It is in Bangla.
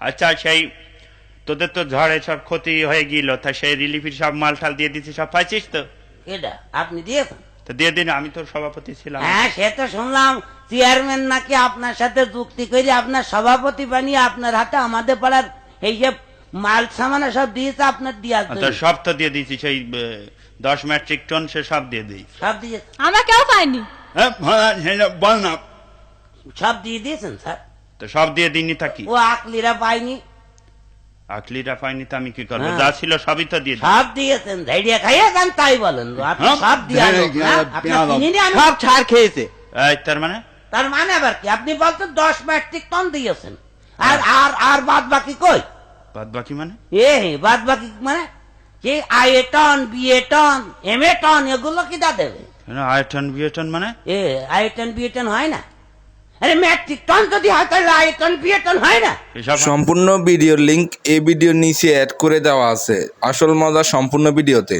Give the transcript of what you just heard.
আচ্ছা সেই তোদের তো ঝড়ে সব ক্ষতি হয়ে গেল, তা সেই রিলিফের সব মাল টাল দিয়ে দিচ্ছি, সব পাইছিস তো? এটা আপনি দিয়েছেন? তো দিয়ে দিন, আমি তোর সভাপতি ছিলাম। হ্যাঁ, সে তো শুনলাম চেয়ারম্যান নাকি আপনার সাথে যুক্তি করে আপনার সভাপতি বানিয়ে আপনার হাতে আমাদের পাড়ার এই যে মাল সামানা সব দিয়েছে আপনার দিয়া তো সব তো দিয়ে দিচ্ছি, সেই 10 মেট্রিক টন সে সব দিয়ে দিই। সব দিয়েছে? আমরা কেউ পাইনি। বল না। সব দিয়ে দিয়েছেন স্যার? তো সব দিয়ে দিইনি থাকি? ও আকলিরা পাইনি? আকলিরা পাইনি তো আমি কি করবো? হ্যাঁ। যা ছিল সবই তো দিয়ে দিই। সব দিয়েছেন, ধৈর্য খাইয়ে যান তাই বলেন। আপনি হ্যাঁ, সব দিয়ে সব ছাড় খেয়েছে। এই তার মানে? তার মানে আবার কি? আপনি বলতেন 10 মেট্রিক টন দিয়েছেন, আর আর আর বাদ বাকি কই? বাদ বাকি মানে? বাদ বাকি মানে যে আয়ে টন, বিয়ে টন, এমএ টন, এগুলো কি দা দেবে? আয়টন বিয়েটন মানে? আয়ে টন, বিয়ে টন হয় না? আরে মেট্রিক টন যদি হয় তাহলে আয়ে টন, বিয়ে টন হয় না? এসব সম্পূর্ণ ভিডিওর লিংক এই ভিডিওর নিচে অ্যাড করে দেওয়া আছে। আসল মজা সম্পূর্ণ ভিডিওতে।